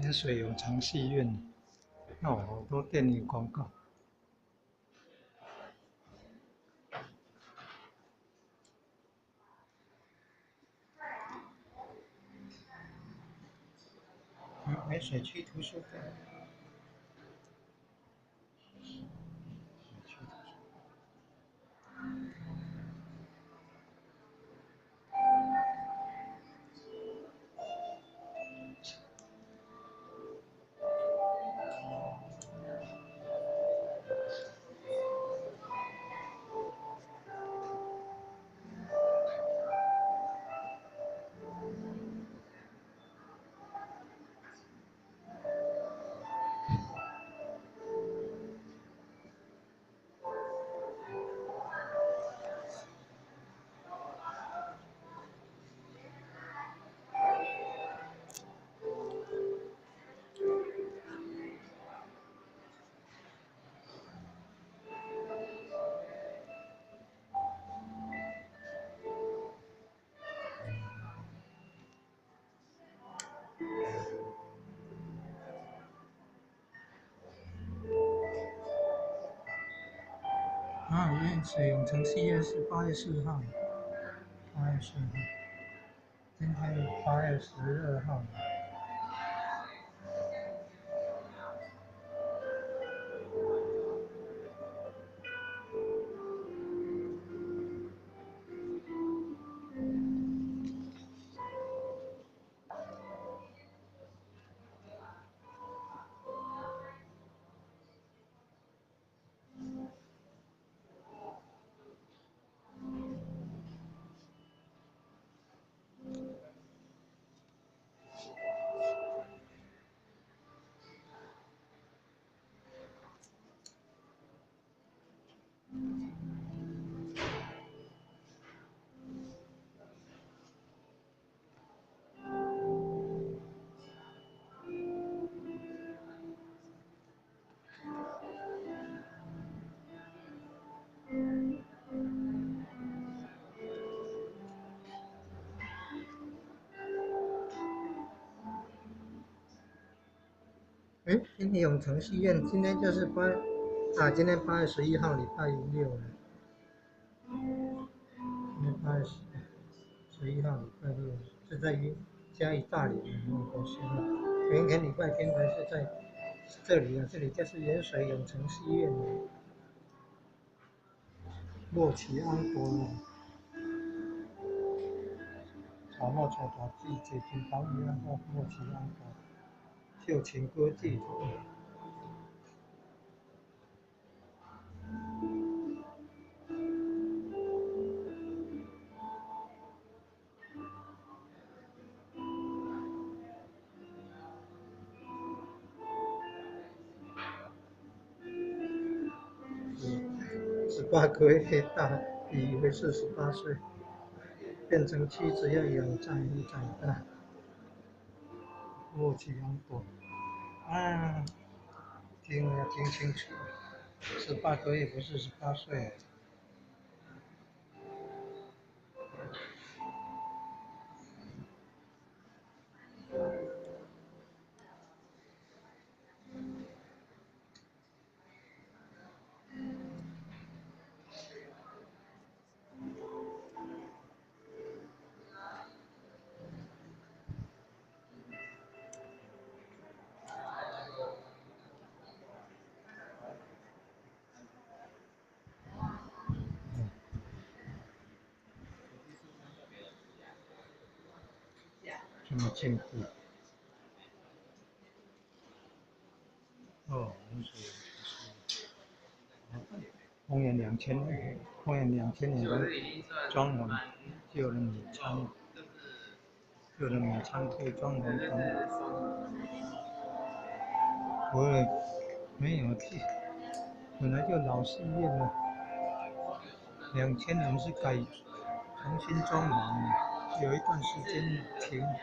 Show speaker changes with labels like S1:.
S1: 盐水永城戏院，哦，好多电影广告。盐水区图书馆。盐水永城戏院是8月4号，8月4号，今天8月12号。今天永城戏院，今天就是今天8月11号，礼拜六了。今天8月11号，礼拜六是在嘉义大里的国戏院。明天礼拜天还是在这里啊，这里就是盐水永城戏院了。莫奇安国查某初大姊坐金斗伊安国莫奇安国秀琴歌剧团。18个月大，以为是18岁，变成妻子要养在不长大。莫奇安国听了听清楚，18个月不是18岁。这么进步哦！公元2000年的装潢，旧的米仓库装潢成，没有记，本来就老戏院了。2000年是重新装潢，有一段时间停业。